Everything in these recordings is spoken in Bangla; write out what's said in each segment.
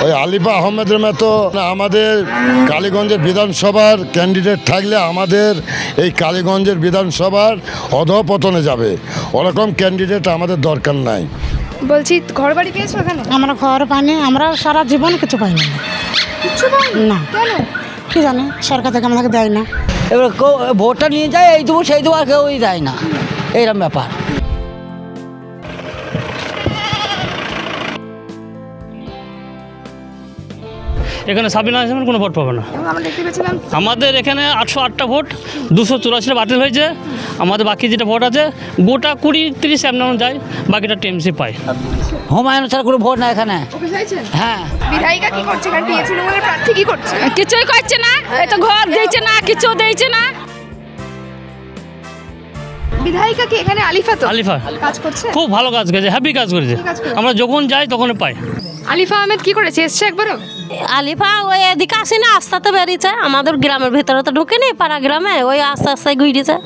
ওই আলিফা আহমেদের মতো আমাদের কালীগঞ্জের বিধানসভার ক্যান্ডিডেট থাকলে আমাদের এই কালীগঞ্জের বিধানসভার অধঃপতনে যাবে। ওরকম ক্যান্ডিডেট আমাদের দরকার নাই। বলছি ঘর বাড়ি পেয়েছো এখানে? আমরা ঘর পাইনি, আমরা সারা জীবন কিছু পাইনি কিছু পাইনি না। কেন? কি জানি সরকার থেকে আমাদেরকে দেয় না। এবার ভোটটা নিয়ে যায়, এই দেবো সেই দেবো, আর কেউই দেয় না, এইরকম ব্যাপার। এখানে সাবিনা আহমেদ কোনো ভোট পাবে না। এবং আমরা দেখতে পেয়েছিলাম আমাদের এখানে 808টা ভোট 284 বাতিল হয়েছে। আমাদের বাকি যেটা ভোট আছে গোটা 20-30 এমন যায়, বাকিটা টিএমসি পায়। হুমায়ুন ছাড়া কোনো ভোট না এখানে। ওকে চাইছেন? হ্যাঁ, বিধায়িকা কি করছে এখানে? তৃণমূলের প্রার্থী কি করছে? কিছুই করছে না, এটা ঘর দিয়েছে না, কিছু দিয়েছে না। বিধায়িকা কি এখানে আলিফা? তো আলিফা কাজ করছে, খুব ভালো কাজ করেছে, হ্যাপি কাজ করেছে। কি কাজ করেছে? আমরা যখন যাই তখন পাই। আলিফা আহমেদ কি করেছে? এসছে একবারও? আলিফা ওই এদিকে আসে না, আস্তে বেরিয়েছে, আমাদের গ্রামের ভেতরে তো ঢুকেনি, পাড়া গ্রামে ওই আস্তে আস্তে ঘুরেছে।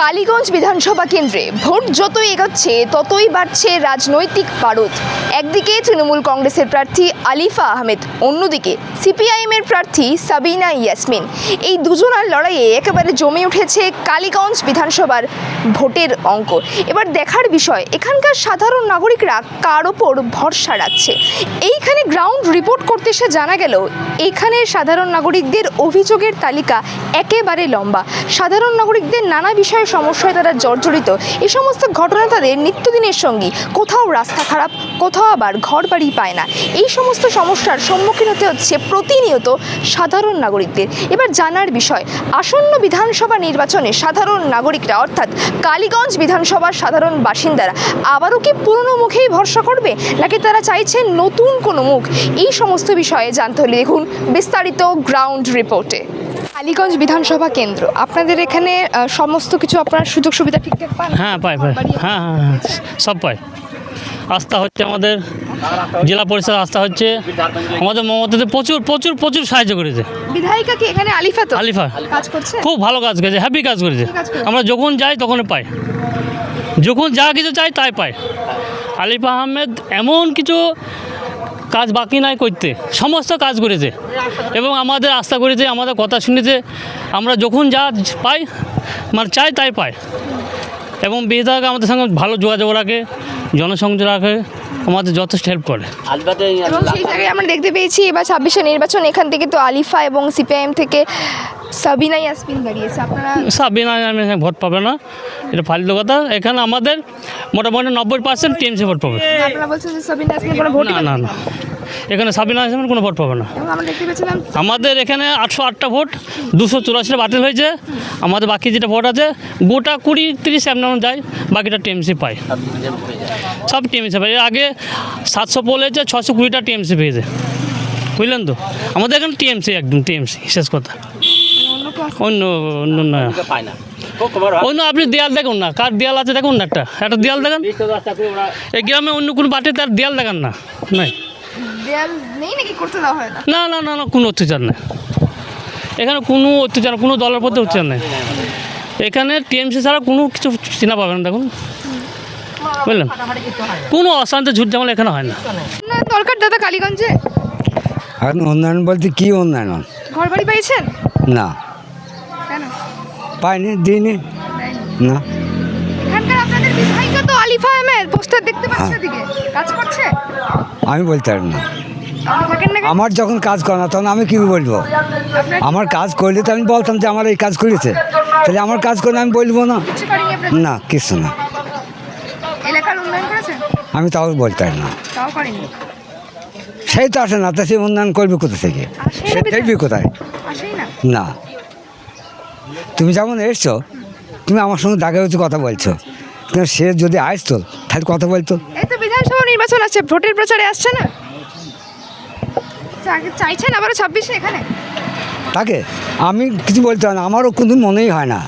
কালীগঞ্জ বিধানসভা কেন্দ্রে ভোট যতই এগোচ্ছে ততই বাড়ছে রাজনৈতিক বারুদ। একদিকে তৃণমূল কংগ্রেসের প্রার্থী আলিফা আহমেদ, অন্যদিকে সিপিআইএমের প্রার্থী সাবিনা ইয়াসমিন। এই দুজনার লড়াইয়ে একেবারে জমে উঠেছে কালীগঞ্জ বিধানসভার ভোটের অঙ্ক। এবার দেখার বিষয় এখানকার সাধারণ নাগরিকরা কার ওপর ভরসা রাখছে। এইখানে গ্রাউন্ড রিপোর্ট করতে এসে জানা গেল এখানের সাধারণ নাগরিকদের অভিযোগের তালিকা একেবারে লম্বা। সাধারণ নাগরিকদের নানা বিষয়ে সমস্যায় তারা জর্জরিত। এই সমস্ত ঘটনা তাদের নিত্যদিনের সঙ্গী। কোথাও রাস্তা খারাপ, কোথাও আবার ঘর বাড়ি পায় না। এই সমস্ত সমস্যার সম্মুখীন হতে হচ্ছে প্রতিনিয়ত সাধারণ নাগরিকদের। এবার জানার বিষয় আসন্ন বিধানসভা নির্বাচনে সাধারণ নাগরিকরা অর্থাৎ কালীগঞ্জ বিধানসভার সাধারণ বাসিন্দারা আবারও কি পুরনো মুখেই ভরসা করবে, নাকি তারা চাইছেন নতুন কোনো মুখ? এই সমস্ত বিষয়ে জানতে হলে দেখুন বিস্তারিত গ্রাউন্ড রিপোর্টে। কালীগঞ্জ বিধানসভা কেন্দ্র, আপনাদের এখানে সমস্ত কিছু আপনার সুযোগ সুবিধা ঠিকঠাক পান? হ্যাঁ পাই পাই, হ্যাঁ হ্যাঁ হ্যাঁ সব পাই। আস্থা হচ্ছে আমাদের জেলা পরিষদ, আস্থা হচ্ছে আমাদের মমতাতে প্রচুর প্রচুর প্রচুর সাহায্য করেছে। বিধায়িকা কি এখানে আলিফা? তো আলিফা কাজ করছে, খুব ভালো কাজ করেছে, হ্যাপি কাজ করেছে। কি কাজ করেছে? আমরা যখন যাই তখন পাই, যখন যা কিছু চাই তাই পাই। আলিফা আহমেদ এমন কিছু কাজ বাকি নাই করতে, সমস্ত কাজ করেছে এবং আমাদের আস্থা করেছে, আমাদের কথা শুনেছে। আমরা যখন যা পাই মানে চাই তাই পাই। এবং বিধায়ক আমাদের সঙ্গে ভালো যোগাযোগ রাখে, জনসংযোগ রাখে, আমাদের যথেষ্ট হেল্প করে। এবং সেই জায়গায় আমরা দেখতে পেয়েছি এবার 26শে নির্বাচন, এখান থেকে তো আলিফা এবং সিপিআইএম থেকে সাবিনা ইয়াসমিন দাঁড়িয়েছে। আপনারা সাবিনা আমি ভোট পাবে না, এটা ফালতু কথা। এখানে আমাদের মোটামুটি 90% টিএমসি ভোট পাবে। আপনারা বলছেন যে সাবিনা ইয়াসমিন কোনো ভোট না না না, এখানে সাবিনা আহমেদ কোনো ভোট পাবে না। এবং আমরা দেখতে পেয়েছিলাম আমাদের এখানে 808টা ভোট 284 বাতিল হয়েছে। আমাদের বাকি যেটা ভোট আছে গোটা 20-30 এমন যায়, বাকিটা টিএমসি পায়, সব টিএমসি পায়। এর আগে 700 পোল হয়েছে, 620টা টিএমসি পেয়েছে, বুঝলেন তো। আমাদের এখানে টিএমসি, একদম টিএমসি শেষ কথা। অন্য অন্য না, অন্য আপনি দেয়াল দেখুন না, কার দেয়াল আছে দেখুন না, একটা দেয়াল দেখেন। এই গ্রামে অন্য কোনো পার্টি তার দেয়াল দেখান না, নাই দেয়াল নেই নাকি করতে দেওয়া হয় না? না না না না, কোনো অত্যাচার নেই এখানে, কোনো অত্যাচার কোনো দলের প্রতি অত্যাচার নেই এখানে। টিএমসি ছাড়া কোনো কিছু চিনা পাবেন না, দেখুন, বুঝলেন। কোনো অশান্তি ঝুট ঝামেলা এখানে হয় না। না দরকার দাদা কালীগঞ্জে? এখন উন্নয়ন বলতে কী উন্নয়ন? ঘর বাড়ি পেয়েছেন? না, কেন পাইনি, দিইনি না। এখানকার আপনাদের বিধায়িকা তো আলিফা আহমেদ, পোস্টার দেখতে পাচ্ছি ওদিকে, কাজ করছে? আমি বলতে পারি না, আপনি থাকেন না? আমার যখন কাজ করে না তখন আমি কী বলবো? আপনার আমার কাজ করলে তো আমি বলতাম যে আমার এই কাজ করেছে, তাহলে আমার কাজ করলে আমি বলবো না? কিছু করেনি আপনার? না, কিছু না, এলাকার উন্নয়ন করেছেন? আমি তাও বলতে পারি না। তাও করেনি? সেই তো আসে না, তা সে উন্নয়ন করবে কোথা থেকে? সে দেখবি কোথায়? আসেই না। না, তুমি যেমন এসছো, তুমি আমার সঙ্গে দেখা হচ্ছে কথা বলছো, কিন্তু সে যদি আসতো তাহলে কথা বলতো। এই তো বিধানসভা নির্বাচন আছে, ভোটের প্রচারে আসছে না? চাইছেন আবারও 26শে এখানে? তাকে আমি কিছু বলতে পারি না, আমারও কোনো মনেই হয় না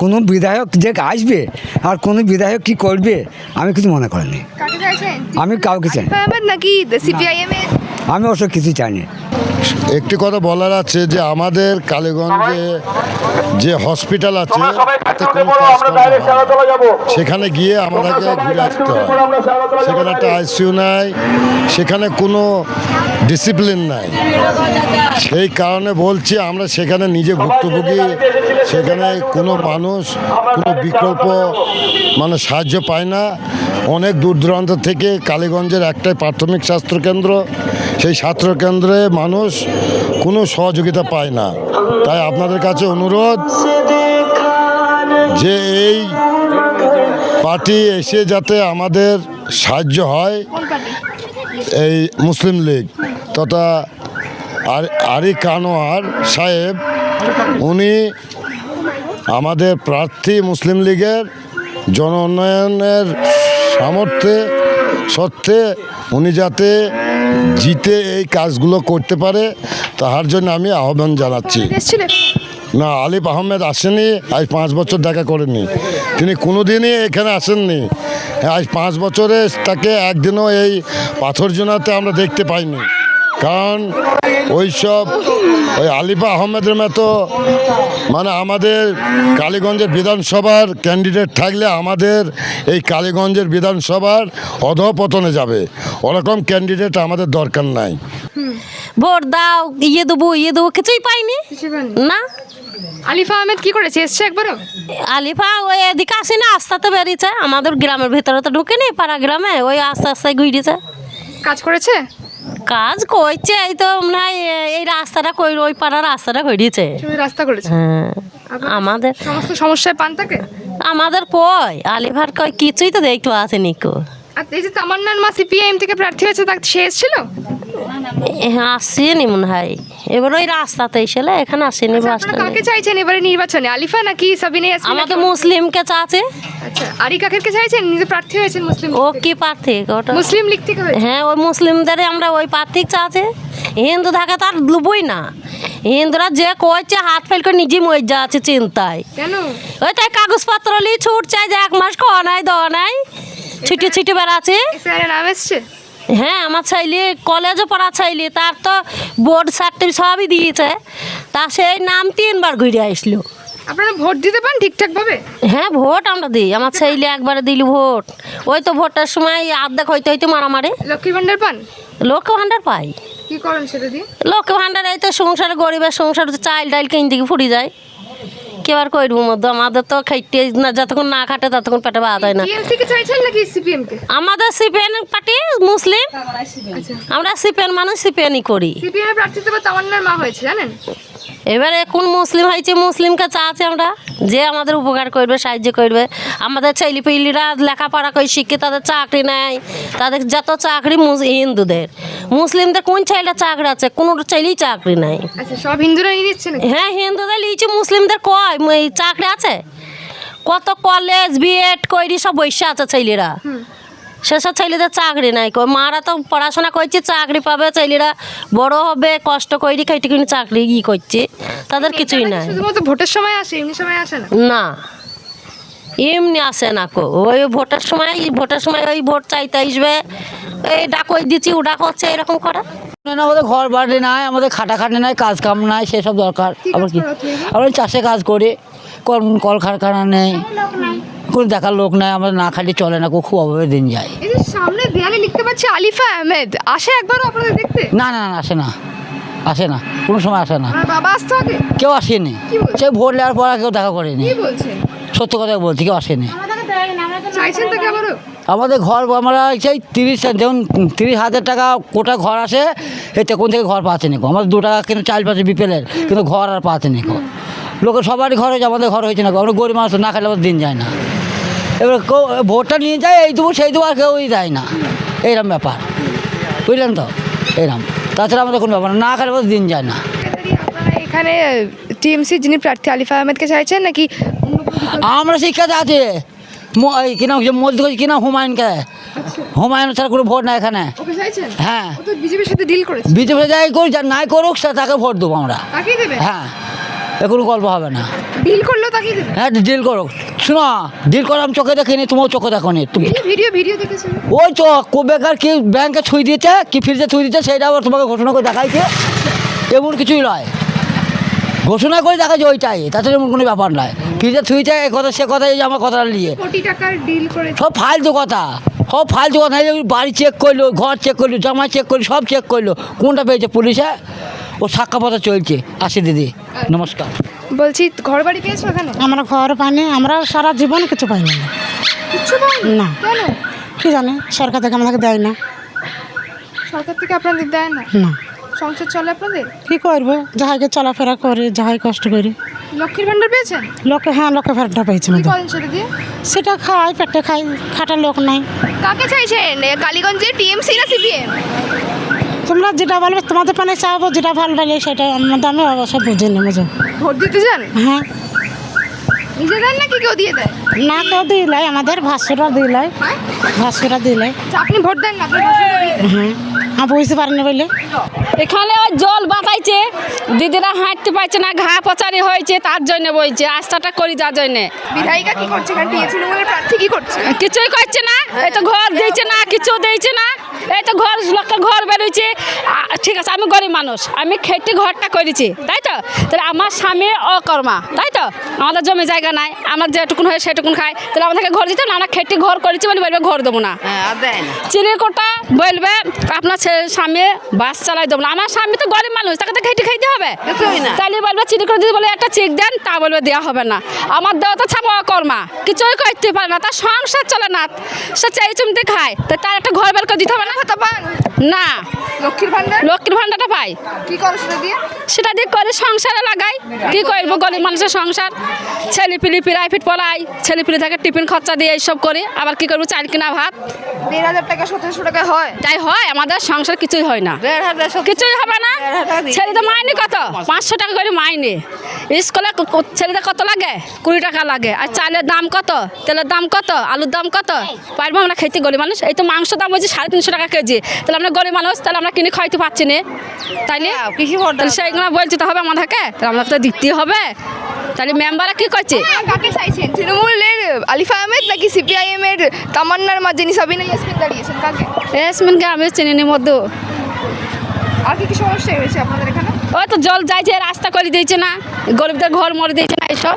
কোনো বিধায়ক যে আসবে আর কোনো বিধায়ক কি করবে, আমি কিছু মনে করিনি। কাকে চাইছেন? আমি কাউকে চাই আলিফা আহমেদ নাকি সিপিআইএম এর? আমি ওসব কিছু চাইনি। একটি কথা বলার আছে যে আমাদের কালীগঞ্জে যে হসপিটাল আছে তাতে কোনো কাজকর্ম হয় না। সেখানে গিয়ে আমাদেরকে ঘুরে আসতে হয়। সেখানে একটা আইসিইউ নাই, সেখানে কোনো ডিসিপ্লিন নাই। সেই কারণে বলছি আমরা সেখানে নিজে ভুক্তভোগী, সেখানে কোনো মানুষ কোনো বিকল্প মানে সাহায্য পায় না। অনেক দূর দূরান্ত থেকে কালীগঞ্জের একটাই প্রাথমিক স্বাস্থ্যকেন্দ্র, সেই স্বাস্থ্যকেন্দ্রে মানুষ কোনো সহযোগিতা পায় না। তাই আপনাদের কাছে অনুরোধ যে এই পার্টি এসে যাতে আমাদের সাহায্য হয়। এই মুসলিম লীগ তথা আরিক আনোয়ার সাহেব উনি আমাদের প্রার্থী মুসলিম লীগের জন উন্নয়নের সামর্থ্যে সত্ত্বে উনি যাতে জিতে এই কাজগুলো করতে পারে তার জন্য আমি আহ্বান জানাচ্ছি। এসেছিলেন? না, আলিফ আহমেদ আসেনি, আজ 5 বছর দেখা করেনি। তিনি কোনোদিনই এখানে আসেননি। আজ 5 বছরে তাকে একদিনও এই পাথরজোনাতে আমরা দেখতে পাইনি। কারণ ওই আলিফা আহমেদের মতো মানে আমাদের কালীগঞ্জের বিধানসভার ক্যান্ডিডেট থাকলে আমাদের এই কালীগঞ্জের বিধানসভার অধঃপতনে যাবে। ওরকম ক্যান্ডিডেট আমাদের দরকার নাই। ভোট দাও, ইয়ে দেবো কিছুই পাইনি না। আলিফা আহমেদ কি করেছে? এসছে একবারও? আলিফা ওই এদিকে আসে না, আস্তাতে বেরিয়েছে, আমাদের গ্রামের ভেতরে তো ঢুকেনি, পাড়া গ্রামে ওই আস্তে আস্তে ঘুরিয়েছে। কাজ করেছে? কাজ করছে, এই তো মনে হয় এই রাস্তাটা ওই পাড়ার রাস্তাটা ঘুরিয়েছে। শুধু রাস্তা করেছে? হ্যাঁ, আমাদের সমস্ত সমস্যায় পান তাকে? আমাদের কই আলিফার কই কিছুই তো দেখতে আসেনি কো। আর এই যে তামান্নার মা সিপিআইএম থেকে প্রার্থী হয়েছে, তাকে সে এসেছিল? হ্যাঁ, আসেনি মনে হয়, এবার ওই রাস্তাতে এসেলে এখানে আসেনি। আপনারা কাকে চাইছেন এবারে নির্বাচনে, আলিফা নাকি সাবিনা ইয়াসমিন? আমাদের মুসলিমকে চাচ্ছে। আচ্ছা, আরিক কাকে চাইছেন? নিজে প্রার্থী হয়েছেন মুসলিম ও লীগ থেকে? কি প্রার্থী ওটা? মুসলিম লীগ থেকে হয়েছে? হ্যাঁ, ওই মুসলিমদের আমরা ওই প্রার্থী চাচ্ছে। হিন্দু থাকে তার লুবই না, হিন্দুরা যে কইছে হাত ফেল করে নিজে মরে যাচ্ছে চিন্তায়। কেন? ওই তাই কাগজপত্র নিয়ে ছুট চাই যে 1 মাস খাওয়া নাই দেওয়া নাই, ছুটি ছুটি বেড়াচ্ছে। এসআইআর নাম এসছে? হ্যাঁ, আমার ছেলে কলেজে পড়া ছেলে, তার তো বোর্ড সার্টিফিকেট সবই দিয়েছে, তা সেই নাম 3 বার ঘুরে আসলো। আপনারা ভোট দিতে পান ঠিকঠাক ভাবে? হ্যাঁ, ভোট আমরা দিই, আমার ছেলে একবারে দিল ভোট। ওই তো ভোটের সময় আর্ধেক হইতে হইতে মারামারি। লক্ষ্মী ভান্ডার পান? লক্ষ্য ভাণ্ডার পাই। কি করেন সেটা দিয়ে? লক্ষ্য ভাণ্ডার এই তো সংসারে, গরিবের সংসারে চাইল ডাইল কিনতে গিয়ে ফুরি যায়। কি আর করবো মধ্যে, আমাদের তো খাইতে না, যতক্ষণ না খাটে ততক্ষণ পেটে ভাত হয় না। টিএমসি কে চাইছেন নাকি সিপিএম কে? আমাদের সিপিএন পার্টি মুসলিম, আচ্ছা, আমরা সিপিএন মানুষ সিপিএনই করি। সিপিএম এর প্রার্থী তো তামান্নার মা হয়েছে জানেন? এবার এখন মুসলিম হয়েছে, মুসলিমকে চাচ্ছি আমরা যে আমাদের উপকার করবে, সাহায্য করবে। আমাদের ছেলেপিলিরা লেখাপড়া করে শিখে তাদের চাকরি নেয়, তাদের যত চাকরি হিন্দুদের, মুসলিমদের কোন ছেলেটা চাকরি আছে? কোনো ছেলেই চাকরি নাই। আচ্ছা, সব হিন্দুরা নিয়ে নিচ্ছে নাকি? হ্যাঁ, হিন্দুদের লিখছে, মুসলিমদের কয় চাকরি আছে? কত কলেজ বিএড করি সব বৈশা আছে ছেলেরা, সেসব ছেলেদের চাকরি নাই। মারা তো পড়াশোনা করছে, চাকরি পাবে, ছেলেরা বড় হবে, কষ্ট করি খাইতে কিনে চাকরি করছে, তাদের কিছুই নাই। শুধুমাত্র ভোটের সময় আসে, এমনি সময় আসে না? না, এমনি আসে না কো। ওই ভোটের সময় ওই ভোট চাইতে আসবে, এই ডাকই দিচ্ছি ও ডাক হচ্ছে, এরকম করে না। আমাদের ঘর বাড়ি নাই, আমাদের খাটাখাটি নাই, কাজ কাম নাই, সেসব দরকার। আবার কি আমরা চাষে কাজ করি, কল কারখানা নেই, কোনো দেখার লোক নাই, আমাদের না খালি চলে না, খুব অভাবে দিন যায়। এই যে সামনে দেয়ালে লিখতে পাচ্ছি আলিফা আহমেদ, আসে একবারও আপনাদের দেখতে? না না না, আসে না, কোনো সময় আসে না। আমার বাবা আসতো আগে? কেউ আসেনি, কি বলছেন? সে ভোট নেওয়ার পর কেউ দেখা করেনি। কি বলছেন? সত্য কথা বলছি, কেউ আসেনি। চাইছেন তাকে আবারও? আমাদের ঘর আমরা সেই 30,000 টাকা কোটা ঘর আসে, এতে কোন থেকে ঘর পাচ্ছে নিকো। আমাদের 2 টাকা কিন্তু চাল পাচ্ছে বিপেলের, কিন্তু ঘর আর পাচ্ছে নিকো। লোকের সবারই ঘর হয়েছে, আমাদের ঘর হয়েছে না। আমরা গরিব মানুষ, না খেলে আমাদের দিন যায় না। এবার কেউ ভোটটা নিয়ে যায়, এই দেবো সেই দেবো, আর কেউই দেয় না, এইরকম ব্যাপার, বুঝলেন তো? এইরকম, তাছাড়া আমাদের কোনো ব্যাপার না, খেলে আমাদের দিন যায় না। আপনারা এখানে টিএমসি যিনি প্রার্থী আলিফা আহমেদকে চাইছেন নাকি? আমরা শিক্ষাতে আছে কিনা মসজিদ কিনা হুমায়ুনকে, হুমায়ুন ছাড়া কোনো ভোট নাই এখানে। ওকে চাইছেন? হ্যাঁ, ও তো বিজেপির সাথে ডিল করেছে। বিজেপি যাই করুক, যা নাই করুক, তাকে ভোট দেবো আমরা। তাকেই দেবেন? হ্যাঁ, এ কোনো গল্প হবে না। ডিল করলেও তাকেই দেবেন? হ্যাঁ, ডিল করুক। শোনো, ডিল করো, আমি চোখে দেখিনি, তোমার চোখে দেখো নি। ভিডিও দেখেছেন? ওই তো বেকার কি ব্যাংকে ছুঁই দিয়েছে, কি ফ্রিজে ছুঁই দিয়েছে, সেইটা আবার তোমাকে ঘোষণা করে দেখাইছে। এমন কিছুই নয়, ঘোষণা করে দেখা যায় ওইটাই, তাছাড়া এমন কোনো ব্যাপার নয়। ফ্রিজে থুইতে এ কথা সে কথা, এই যে আমার কথাটা নিয়ে কোটি টাকার ডিল করে সব ফালতু কথা, সব ফালতু কথা। এই যে বাড়ি চেক করলো, ঘর চেক করলো, জামা চেক করলো, সব চেক করলো, কোনটা পেয়েছে পুলিশে? ও সাক্ষাপত্র চলছে। আসি দিদি, নমস্কার। বলছি ঘর বাড়ি পেয়েছো এখানে? আমরা ঘর পাইনি, আমরা সারা জীবন কিছু পাইনি কিচ্ছু পাইনি? না। কেন? কি জানে সরকার থেকে আমাদেরকে দেয় না। সরকার থেকে আপনাদের দেয় না? না, সংসার চলে আপনাদের? কি করবো, যাহাকে চলাফেরা করে, যাহাই কষ্ট করি। লক্ষ্মীর ভান্ডার পেয়েছেন? লোকে, হ্যাঁ, লোকে ফেরতটা পেয়েছি কি মধ্যে। করেন সেটা দিয়ে? সেটা খাই, পেটে খাই, খাটার লোক নাই। কাকে চাইছেন, কালীগঞ্জে টিএমসি না সিপিএম? তোমরা যেটা বলবে, তোমাদের পানে চাবো, যেটা ভালো লাগে সেটা। আমি অবশ্য বুঝে নেই, বুঝো। ভোট দিতে যান? হ্যাঁ, নিজে দেন নাকি কেউ দিয়ে দেয়? না, কেউ দিলাই, আমাদের ভাষ্যরা দিলাই, ভাষ্যরা দিলাই। আচ্ছা, আপনি ভোট দেন না, আপনার ভাষা দিয়ে দেন। হ্যাঁ, আমি বুঝতে পারিনি বলে। এখানে ওই জল বাতাইছে, দিদিরা হাঁটতে পারছে না, ঘা পচারি হয়েছে, তার জন্য বইছে আস্থাটা করি, যার জন্যে। বিধায়িকা কি করছে এখানে? তৃণমূলের প্রার্থী কি করছে? কিছুই করছে না, এই তো ঘর দিয়েছে না, কিছু দিয়েছে না, এই তো ঘর, লোকের ঘর বেরোচ্ছে। ঠিক আছে, আমি গরিব মানুষ, আমি খেটে ঘরটা করেছি, তাই তো? তাহলে আমার স্বামী অকর্মা, তাই তো? আমাদের জমি জায়গা নাই, আমার যেটুকুন হয় সেটুকুন খাই, তাহলে আমাদেরকে ঘর দিতে না? আমরা খেটে ঘর করেছি বলে বলবে ঘর দেবো না। চিনির কোটা বলবে আপনার স্বামী বাস চালাই দেবো না। আমার স্বামী তো গরিব মানুষ, তাকে তো খেটে খাইতে হবে, তাহলে বলবে চিনি করে দিতে, বলে একটা চেক দেন, তা বলবে দেওয়া হবে না। আমার দেওয়া তো ছাপা অকর্মা, কিছুই করতে পারে না, তার সংসার চলে না, সে চাই চুমতে খায়, তো তার একটা ঘর বের করে দিতে হবে না? ভাতা পান? না, লক্ষ্মীর ভান্ডার লক্ষ্মীর ভান্ডারটা পাই, কি করে সেটা দিয়ে? সেটা দিয়ে করে সংসারে লাগাই। কি করবো, গরিব মানুষের সংসার, ছেলেপিলি প্রাইভেট পড়াই, ছেলেপিলি থেকে টিফিন খরচা দিয়ে এইসব করি, আবার কি করবো, চাল কিনা ভাত। 1,500 টাকা 1,700 টাকা হয়? তাই হয়, আমাদের সংসার কিছুই হয় না, কিছুই হবে না। ছেলেদের মাইনে কত? 500 টাকা করে মাইনে। স্কুলে ছেলেদের কত লাগে? 20 টাকা লাগে। আর চালের দাম কত, তেলের দাম কত, আলুর দাম কত? পারবো আমরা খেতে? গরিব মানুষ। এই তো মাংস দাম বলছি 350 টাকা কেজি, তাহলে আমরা গরিব মানুষ, তাহলে আমরা কিনে খাইতে পারছি না, তাইলে তাহলে সেইগুলো বলতে তো হবে আমাদেরকে, তাহলে আমাকে তো দিতে হবে। তাহলে মেম্বাররা কি করছে? কাকে চাইছেন? তৃণমূলের আলিফা আহমেদ নাকি সিপিআইএম এর তামান্নার মাঝে সাবিনা ইয়াসমিন দাঁড়িয়েছেন? কাকে? ইয়াসমিনকে আমি চিনি নি মধ্যে। আর কি কি সমস্যা হয়েছে আপনাদের এখানে? ওই তো জল যাইছে, রাস্তা করে দিয়েছে না, গরিবদের ঘর মরে দিয়েছে না, এইসব।